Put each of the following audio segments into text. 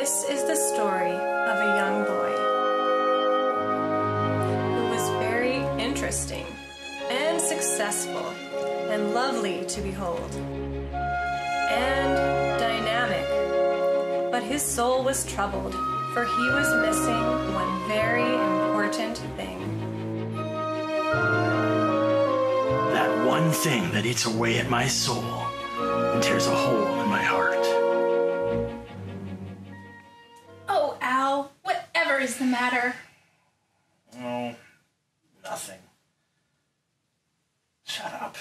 This is the story of a young boy who was very interesting and successful and lovely to behold and dynamic, but his soul was troubled, for he was missing one very important thing. That one thing that eats away at my soul and tears a hole in my heart. Oh, Al, whatever is the matter? Oh, nothing. Shut up.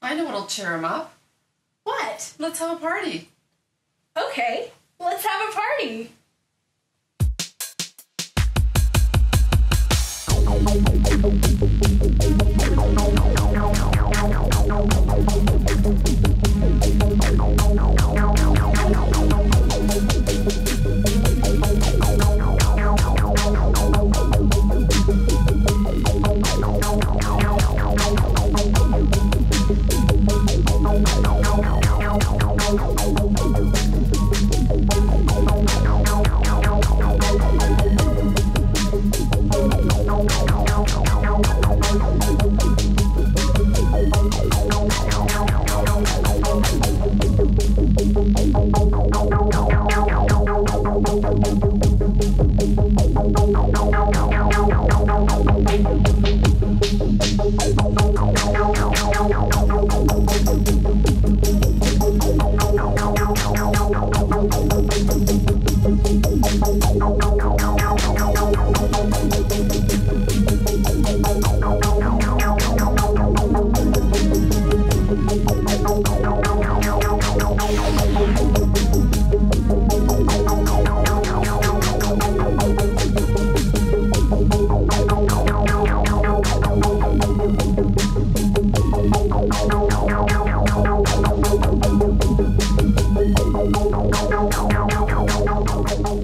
I know what'll cheer him up. What? Let's have a party. Okay, let's have a party.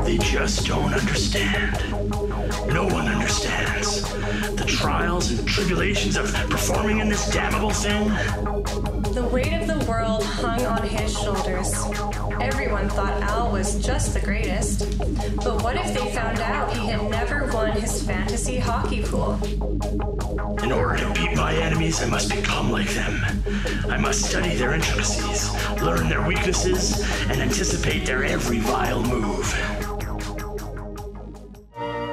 They just don't understand. No one understands. The trials and tribulations of performing in this damnable thing. The weight of the world hung on his shoulders. Everyone thought Al was just the greatest. But what if they found out he had never won his fantasy hockey pool? In order to beat my enemies, I must become like them. I must study their intricacies, learn their weaknesses, and anticipate their every vile move.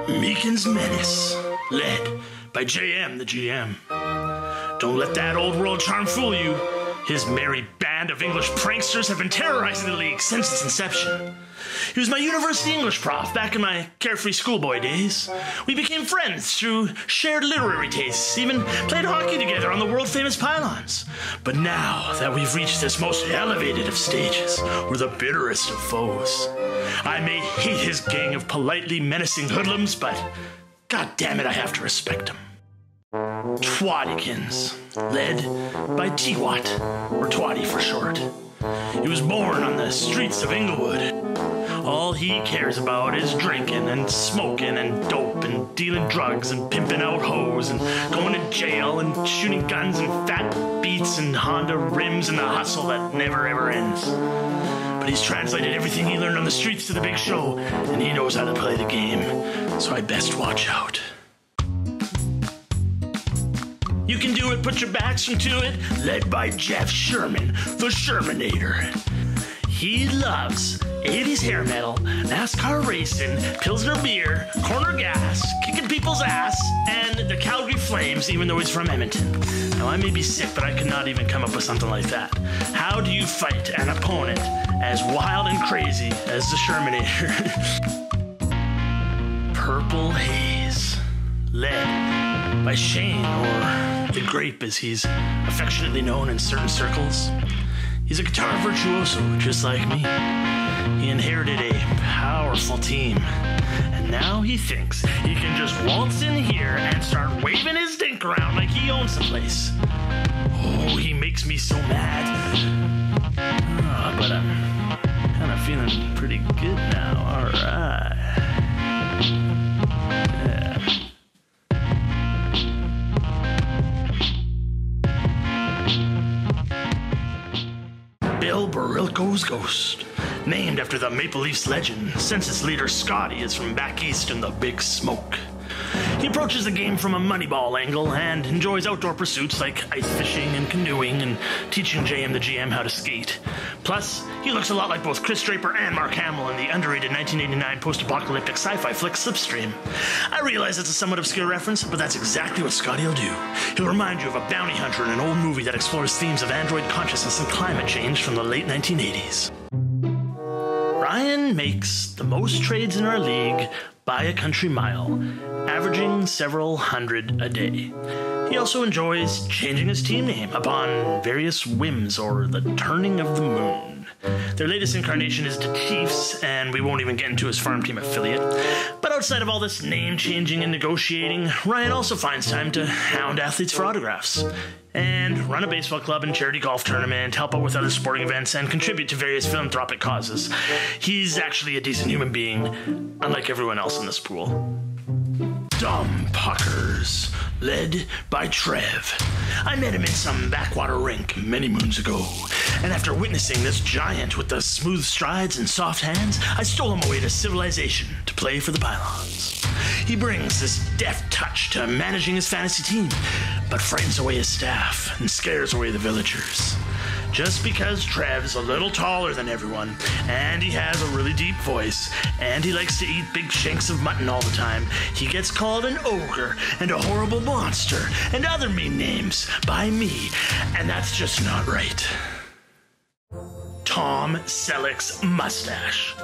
Meekin's Menace, led by JM the GM. Don't let that old world charm fool you. His merry band of English pranksters have been terrorizing the league since its inception. He was my university English prof back in my carefree schoolboy days. We became friends through shared literary tastes, even played hockey together on the world-famous pylons. But now that we've reached this most elevated of stages, we're the bitterest of foes. I may hate his gang of politely menacing hoodlums, but god damn it, I have to respect him. Twaddykins, led by Twat, or Twatty for short. He was born on the streets of Inglewood. All he cares about is drinking and smoking and dope and dealing drugs and pimping out hoes and going to jail and shooting guns and fat beats and Honda rims and the hustle that never ever ends. But he's translated everything he learned on the streets to the big show, and he knows how to play the game, so I best watch out. You can do it, put your backs into it, led by Jeff Sherman, the Shermanator. He loves 80s hair metal, NASCAR racing, Pilsner beer, corner gas, kicking people's ass, and the Calgary Flames, even though he's from Edmonton. Now, I may be sick, but I could not even come up with something like that. How do you fight an opponent as wild and crazy as the Shermanator? Purple Haze, led by Shane, or the Grape as he's affectionately known in certain circles. He's a guitar virtuoso, just like me. He inherited a powerful team, and now he thinks he can just waltz in here and start waving his dink around like he owns the place. Oh, he makes me so mad. But I'm kind of feeling pretty good now. All right. Yeah. Bill Barilko's Ghost. Named after the Maple Leafs legend, since its leader Scotty is from back east in the Big Smoke. He approaches the game from a Moneyball angle and enjoys outdoor pursuits like ice fishing and canoeing and teaching JM the GM how to skate. Plus, he looks a lot like both Chris Draper and Mark Hamill in the underrated 1989 post-apocalyptic sci-fi flick Slipstream. I realize it's a somewhat obscure reference, but that's exactly what Scotty will do. He'll remind you of a bounty hunter in an old movie that explores themes of android consciousness and climate change from the late 1980s. Ryan makes the most trades in our league by a country mile, averaging several hundred a day. He also enjoys changing his team name upon various whims or the turning of the moon. Their latest incarnation is the Chiefs, and we won't even get into his farm team affiliate. But outside of all this name changing and negotiating, Ryan also finds time to hound athletes for autographs, and run a baseball club and charity golf tournament, help out with other sporting events, and contribute to various philanthropic causes. He's actually a decent human being, unlike everyone else in this pool. Dumb Puckers, led by Trev. I met him in some backwater rink many moons ago, and after witnessing this giant with the smooth strides and soft hands, I stole him away to civilization to play for the Pylons. He brings this deft touch to managing his fantasy team, but frightens away his staff and scares away the villagers. Just because Trev's a little taller than everyone, and he has a really deep voice, and he likes to eat big shanks of mutton all the time, he gets called an ogre and a horrible monster and other mean names by me, and that's just not right. Tom Selleck's mustache.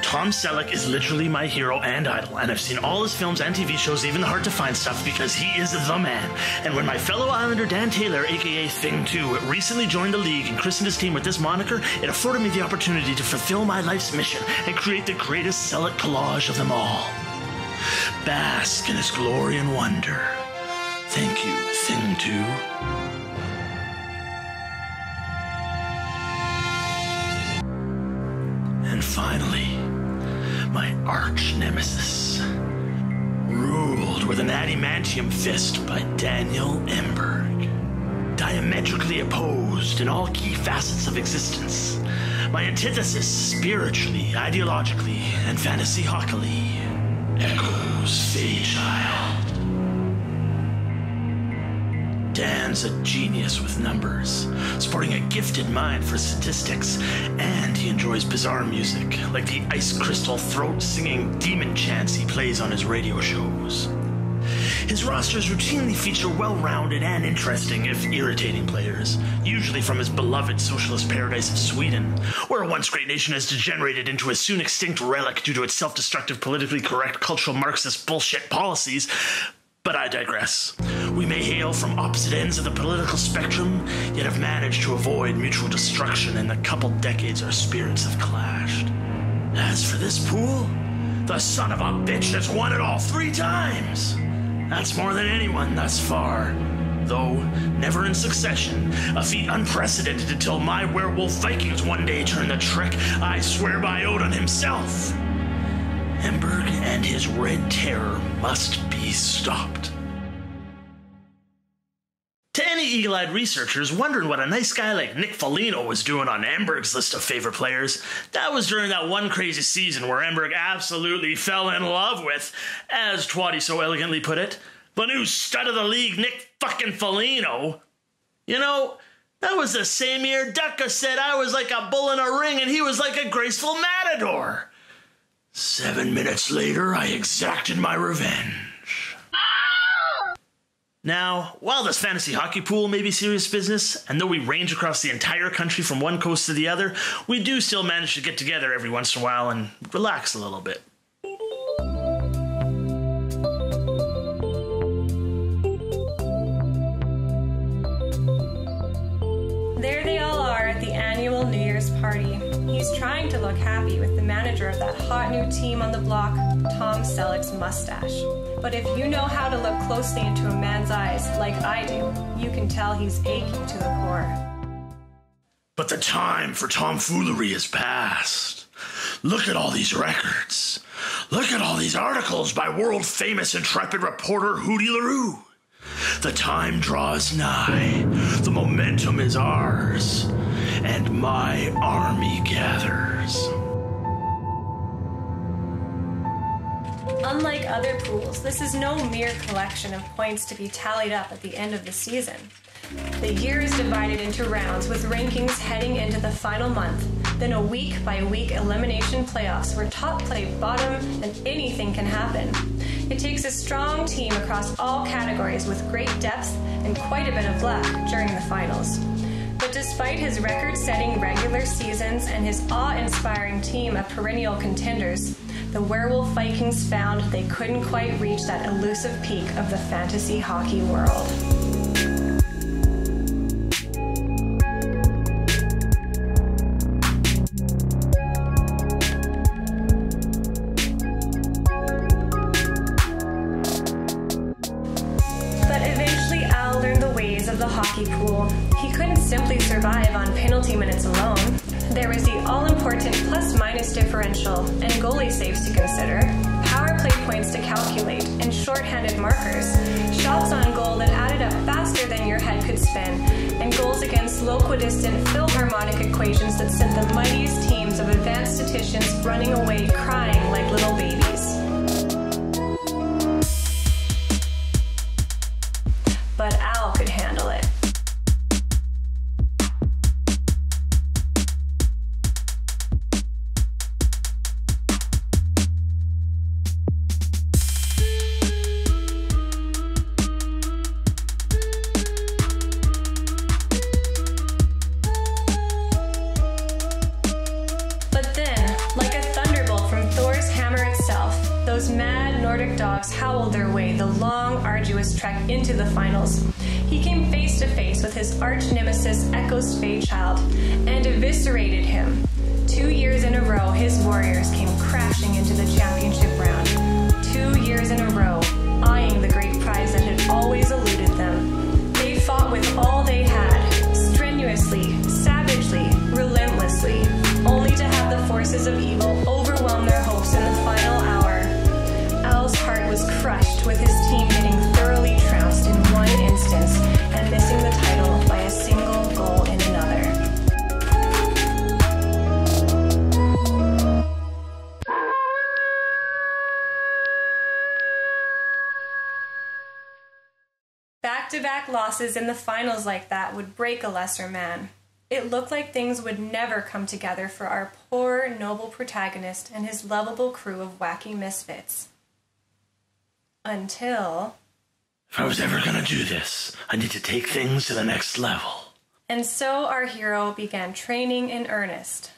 Tom Selleck is literally my hero and idol, and I've seen all his films and TV shows, even the hard-to-find stuff, because he is the man. And when my fellow Islander Dan Taylor, aka Thing2, recently joined the league and christened his team with this moniker, it afforded me the opportunity to fulfill my life's mission and create the greatest Selleck collage of them all. Bask in his glory and wonder. Thank you, Thing2. And finally, my arch nemesis, ruled with an adamantium fist by Daniel Emberg. Diametrically opposed in all key facets of existence, my antithesis spiritually, ideologically, and fantasy-hockily, Echoes Fairchild. Dan's a genius with numbers, sporting a gifted mind for statistics, and he enjoys bizarre music, like the ice crystal throat-singing demon chants he plays on his radio shows. His rosters routinely feature well-rounded and interesting, if irritating, players, usually from his beloved socialist paradise of Sweden, where a once great nation has degenerated into a soon-extinct relic due to its self-destructive, politically correct, cultural Marxist bullshit policies. But I digress. We may hail from opposite ends of the political spectrum, yet have managed to avoid mutual destruction in the couple decades our spirits have clashed. As for this pool, the son of a bitch has won it all 3 times. That's more than anyone thus far, though never in succession, a feat unprecedented until my Werewolf Vikings one day turn the trick I swear by Odin himself. Emberg and his Red Terror must be stopped. To any eagle-eyed researchers wondering what a nice guy like Nick Foligno was doing on Emberg's list of favorite players, that was during that one crazy season where Emberg absolutely fell in love with, as Twatty so elegantly put it, the new stud of the league, Nick fucking Foligno. You know, that was the same year Ducka said I was like a bull in a ring and he was like a graceful matador. 7 minutes later, I exacted my revenge. Now, while this fantasy hockey pool may be serious business, and though we range across the entire country from one coast to the other, we do still manage to get together every once in a while and relax a little bit. There they all are at the annual New Year's party. He's trying to look happy with the manager of that hot new team on the block, Tom Selleck's mustache. But if you know how to look closely into a man's eyes, like I do, you can tell he's aching to the core. But the time for tomfoolery is past. Look at all these records. Look at all these articles by world-famous intrepid reporter Hootie LaRue. The time draws nigh. The momentum is ours. And my army gathers. Unlike other pools, this is no mere collection of points to be tallied up at the end of the season. The year is divided into rounds with rankings heading into the final month, then a week-by-week elimination playoffs where top play bottom and anything can happen. It takes a strong team across all categories with great depth and quite a bit of luck during the finals. But despite his record-setting regular seasons and his awe-inspiring team of perennial contenders, the Werewolf Vikings found they couldn't quite reach that elusive peak of the fantasy hockey world. But eventually Al learned the ways of the hockey pool. He couldn't simply survive on penalty minutes alone. There was the all-important plus-minus differential and goalie saves to consider, power play points to calculate, and shorthanded markers, shots on goal that added up faster than your head could spin, and goals against loquidistant philharmonic equations that sent the mightiest teams of advanced statisticians running away crying like little babies. But Al could handle it. Those mad Nordic dogs howled their way the long, arduous trek into the finals. He came face to face with his arch nemesis Echo's Fairchild and eviscerated him. 2 years in a row, his Warriors came crashing into the championship round. 2 years in a row, eyeing the great prize that had always eluded them. They fought with all they had, strenuously, savagely, relentlessly, only to have the forces of evil overwhelm their hopes in the final hour. Al's heart was crushed with his team getting thoroughly trounced in one instance and missing the title by a single goal in another. Back-to-back losses in the finals like that would break a lesser man. It looked like things would never come together for our poor, noble protagonist and his lovable crew of wacky misfits. Until... If I was ever gonna do this, I need to take things to the next level. And so our hero began training in earnest.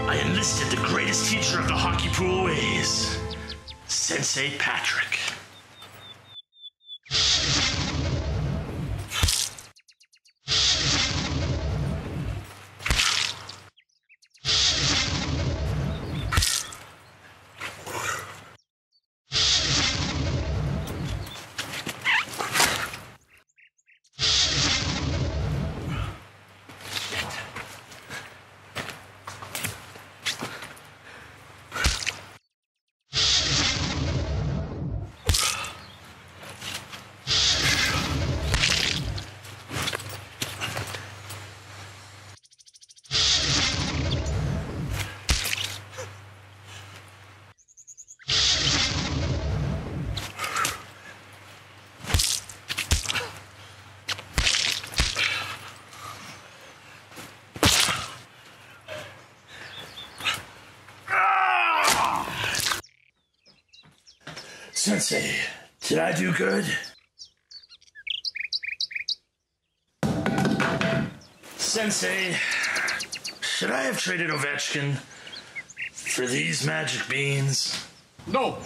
I enlisted the greatest teacher of the hockey pool ways, Sensei Patrick. Sensei, did I do good? Sensei, should I have traded Ovechkin for these magic beans? No.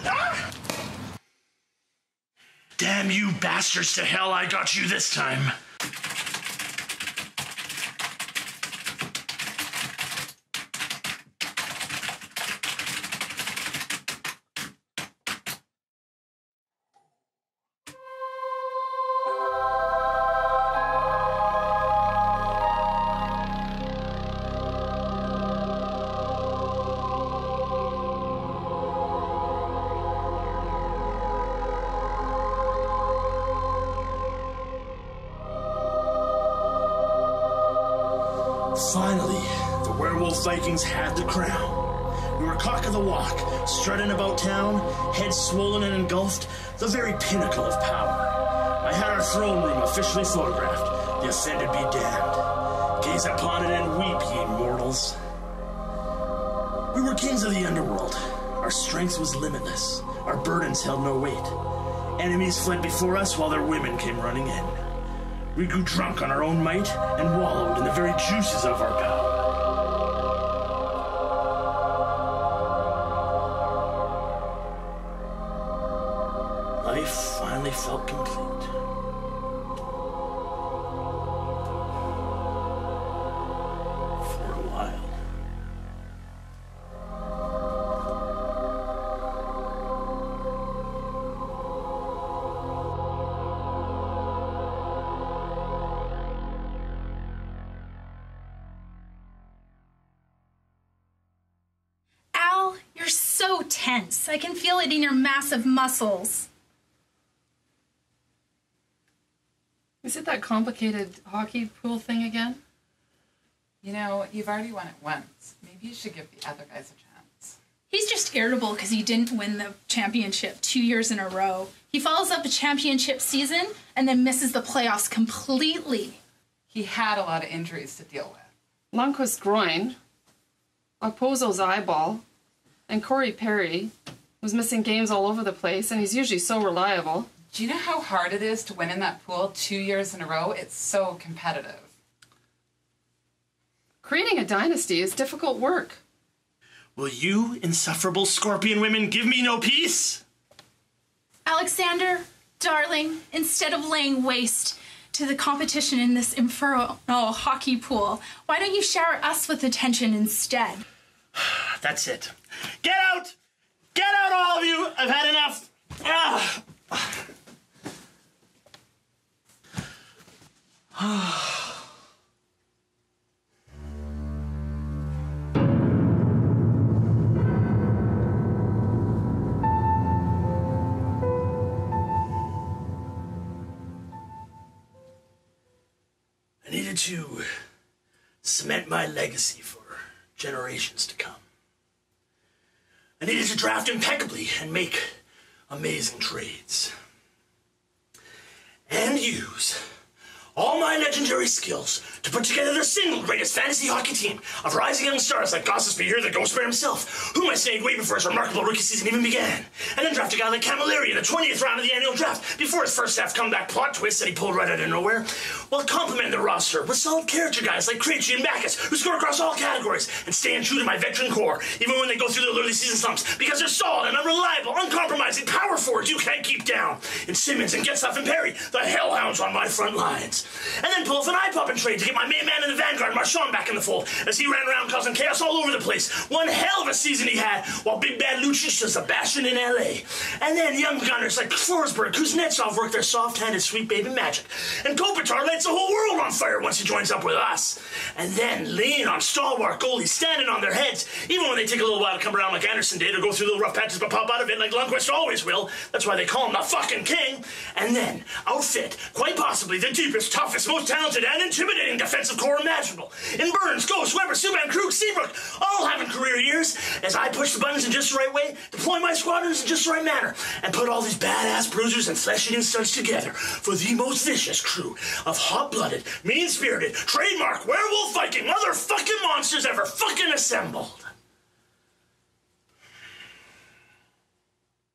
Damn you bastards to hell, I got you this time. Finally, the Werewolf Vikings had the crown. We were cock of the walk, strutting about town, heads swollen and engulfed, the very pinnacle of power. I had our throne room officially photographed. The offended be damned. Gaze upon it and weep, ye mortals. We were kings of the underworld. Our strength was limitless. Our burdens held no weight. Enemies fled before us while their women came running in. We grew drunk on our own might and wallowed in the very juices of our power. Life finally felt complete. For a while. So tense. I can feel it in your massive muscles. Is it that complicated hockey pool thing again? You know, you've already won it once. Maybe you should give the other guys a chance. He's just irritable because he didn't win the championship 2 years in a row. He follows up a championship season and then misses the playoffs completely. He had a lot of injuries to deal with. Lundqvist's groin, Okposo's eyeball, and Corey Perry was missing games all over the place, and he's usually so reliable. Do you know how hard it is to win in that pool 2 years in a row? It's so competitive. Creating a dynasty is difficult work. Will you, insufferable scorpion women, give me no peace? Alexander, darling, instead of laying waste to the competition in this infernal hockey pool, why don't you shower us with attention instead? That's it. Get out! Get out, all of you! I've had enough! I needed to cement my legacy for generations to come. I needed to draft impeccably and make amazing trades. And use all my legendary skills to put together the single greatest fantasy hockey team of rising young stars like Gossip Spear, the Ghost Bear himself, whom I snagged way before his remarkable rookie season even began. And then draft a guy like Camilleri in the 20th round of the annual draft before his first half comeback plot twist that he pulled right out of nowhere. while complementing the roster with solid character guys like Krejci and Backus, who score across all categories and stand true to my veteran core, even when they go through their early season slumps, because they're solid and unreliable, uncompromising power forwards you can't keep down. And Simmons and Getzlaff and Perry, the hellhounds on my front lines. And then pull off an eye-popping trade to get my main man in the vanguard, Marchand, back in the fold, as he ran around causing chaos all over the place. One hell of a season he had, while Big Bad Lucic does a bastion in L.A. And then young gunners like Forsberg, Kuznetsov work their soft-handed sweet baby magic. And Kopitar lights the whole world on fire once he joins up with us. And then lean on stalwart goalies standing on their heads, even when they take a little while to come around like Anderson did, or go through little rough patches but pop out of it like Lundqvist always will. That's why they call him the fucking king. And then outfit, quite possibly, the deepest, toughest, most talented, and intimidating defensive core imaginable. In Burns, Ghost, Weber, Subban, Krug, Seabrook, all having career years, as I push the buttons in just the right way, deploy my squadrons in just the right manner, and put all these badass bruisers and flesh-eating studs together for the most vicious crew of hot-blooded, mean-spirited, trademark werewolf Viking motherfucking monsters ever fucking assembled.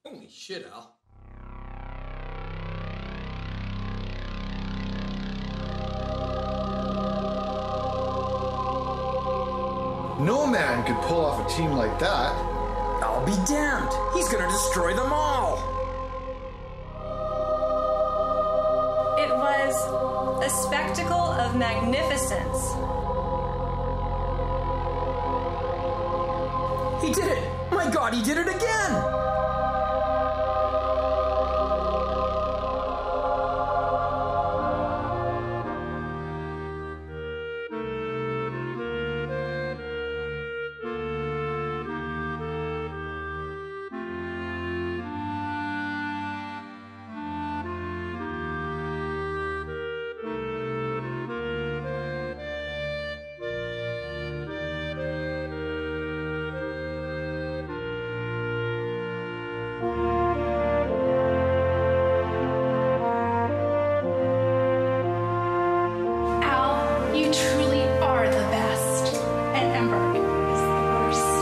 Holy shit, Al. No man could pull off a team like that. I'll be damned. He's gonna destroy them all. It was a spectacle of magnificence. He did it! My God, he did it again! You truly are the best, and Ember is the worst.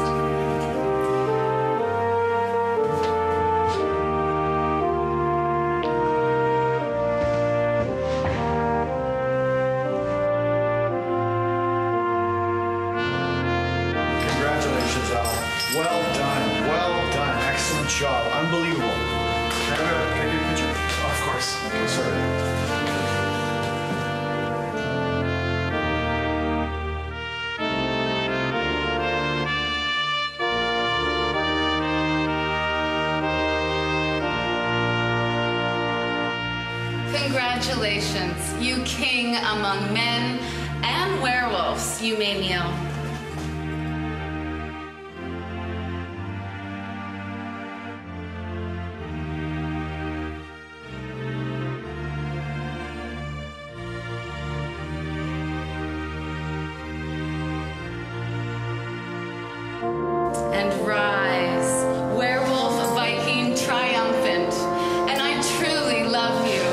Congratulations, Al. Well done. Well done. Excellent job. Unbelievable. Can I get a picture? Oh, of course. Sorry. Congratulations, you king among men and werewolves, you may kneel. And rise, Werewolf Viking Triumphant, and I truly love you.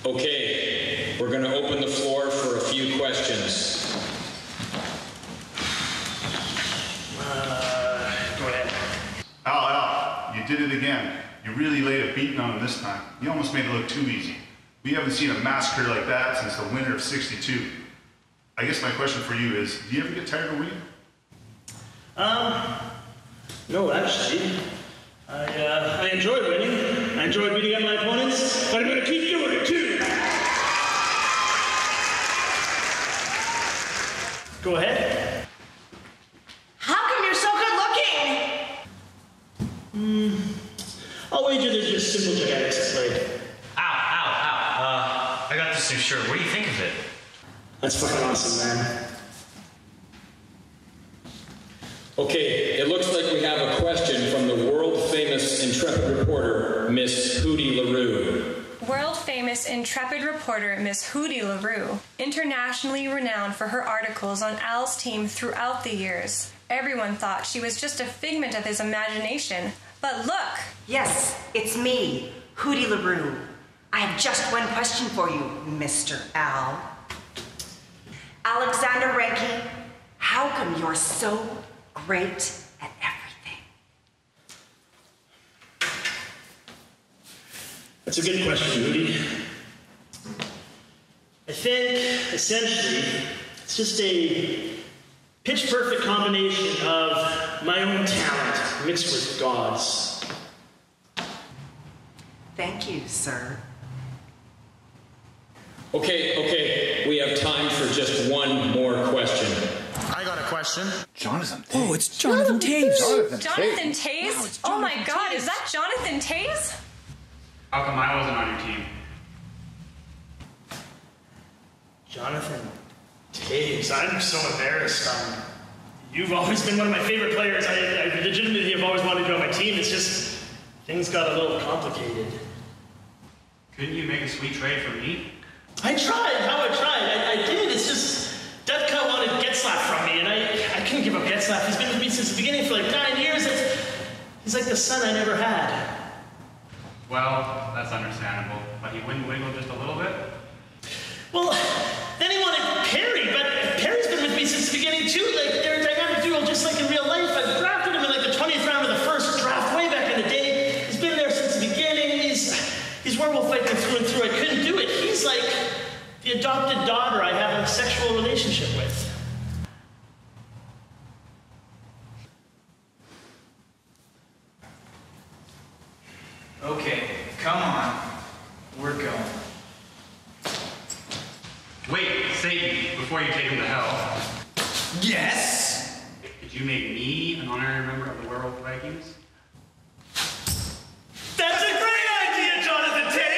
Okay, we're going to open the floor for a few questions. Go ahead. Al, you did it again. You really laid a beating on him this time. You almost made it look too easy. We haven't seen a massacre like that since the winter of '62. I guess my question for you is, do you ever get tired of winning? No, actually. I enjoy winning. I enjoy beating up my opponents, but I'm going to keep doing it too. Go ahead. How come you're so good looking? I'll wager there's just simple genetics at play. Ow. I got this new shirt. What do you think of it? That's fucking awesome, man. Okay, it looks like we have a question from the world-famous intrepid reporter, Miss Hootie LaRue. World-famous intrepid reporter Miss Hootie LaRue, internationally renowned for her articles on Al's team throughout the years. Everyone thought she was just a figment of his imagination, but look! Yes, it's me, Hootie LaRue. I have just one question for you, Mr. Al. Alexander Renke, how come you're so great at everything? That's a good question, Hootie. I think, essentially, it's just a pitch-perfect combination of my own talent mixed with God's. Thank you, sir. Okay, we have time for just one more question. I got a question. Jonathan Taves. Oh, it's Jonathan Taves. Jonathan Taves? Oh my God, is that Jonathan Taves? How come I wasn't on your team? Jonathan Taves, I'm so embarrassed. You've always been one of my favorite players. I legitimately have always wanted you on my team. It's just, things got a little complicated. Couldn't you make a sweet trade for me? I tried. I did. It's just, Deathcut wanted Getzlaff from me, and I couldn't give up Getzlaff. He's been with me since the beginning for like 9 years. He's like the son I never had. Well, that's understandable, but he wouldn't wiggle just a little bit? Well, then he wanted Perry, but Perry's been with me since the beginning too. Like, they're a dynamic duo just like in real life. I drafted him in like the 20th round of the first draft way back in the day. He's been there since the beginning. He's Werewolf Vikings through and through. I couldn't do it. He's like the adopted daughter I have a sexual relationship with. Okay, come on. We're going. Wait, Satan, before you take him to hell. Yes? Could you make me an honorary member of the Werewolf Vikings? That's a great idea, Jonathan Taves!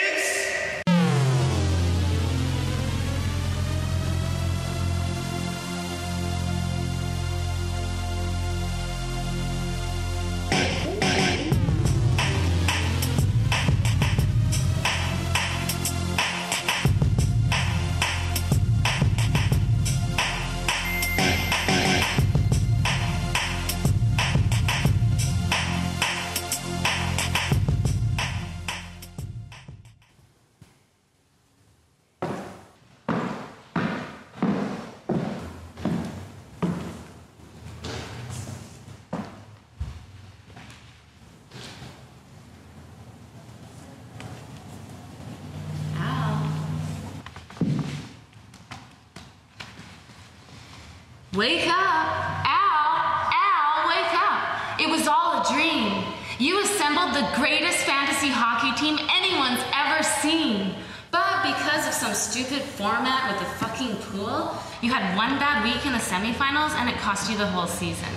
Wake up! Al, wake up! It was all a dream. You assembled the greatest fantasy hockey team anyone's ever seen. But because of some stupid format with the fucking pool, you had one bad week in the semifinals and it cost you the whole season.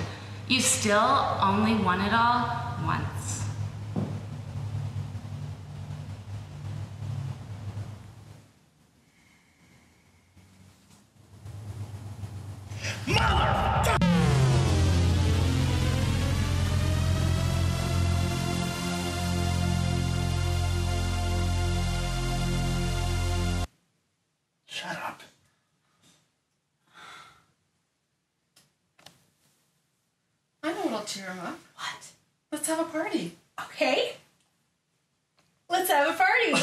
You still only won it all once. Mother! Shut up. I know what'll cheer him up. What? Let's have a party. Okay. Let's have a party.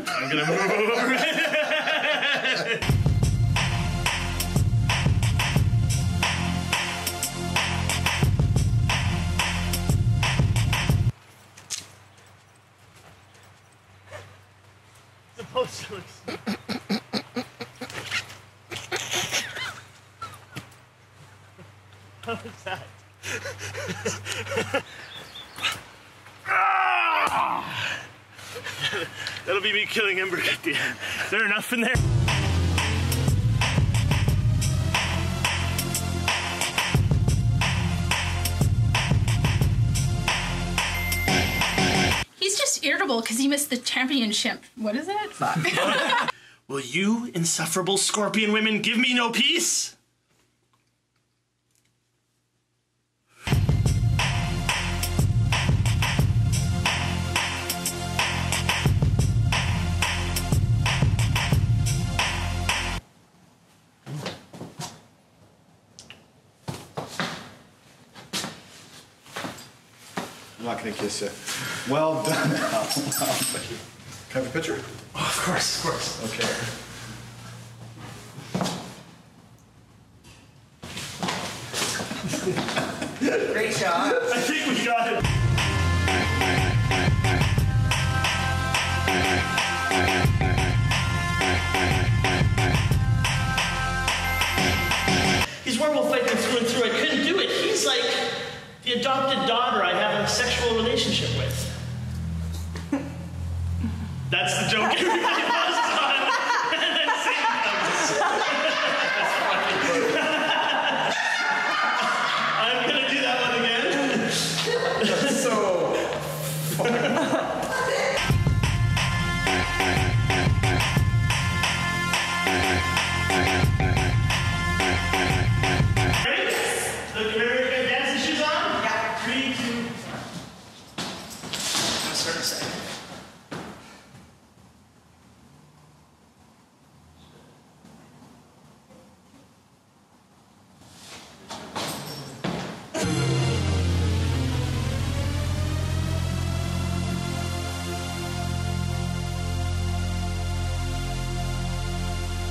I'm gonna move over. The poster looks. What was that? That'll be me killing Ember at the end. Is there enough in there? irritable because he missed the championship. What is it? Fuck. Will you insufferable scorpion women give me no peace? I'm not gonna kiss you. Well done, Al. Wow, thank you. Can I have a picture? Oh, of course, Okay. Great job. I think we got it. He's Werewolf Viking through and through. I couldn't do it. He's like the adopted daughter I have a sexual relationship with. That's the joke everybody buzzes on. And then Satan comes. I'm gonna do that one again. That's so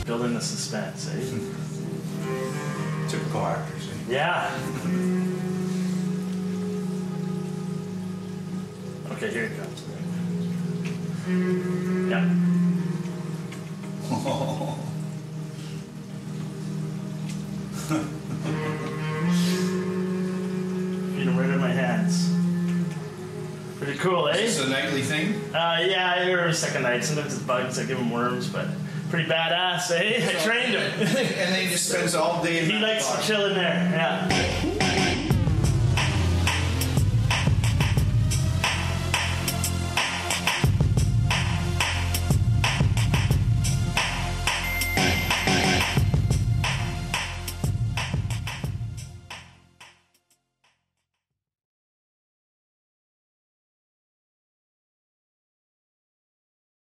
Building the suspense, eh? typical actors, eh? Yeah. Okay, here it comes. Yeah. Beat him right in my hands. Pretty cool, eh? Is this a nightly thing? Yeah, every second night. Sometimes it's bugs, I give him worms, but pretty badass, eh? I trained him. And then he just spends all day in He likes to chill in there, yeah.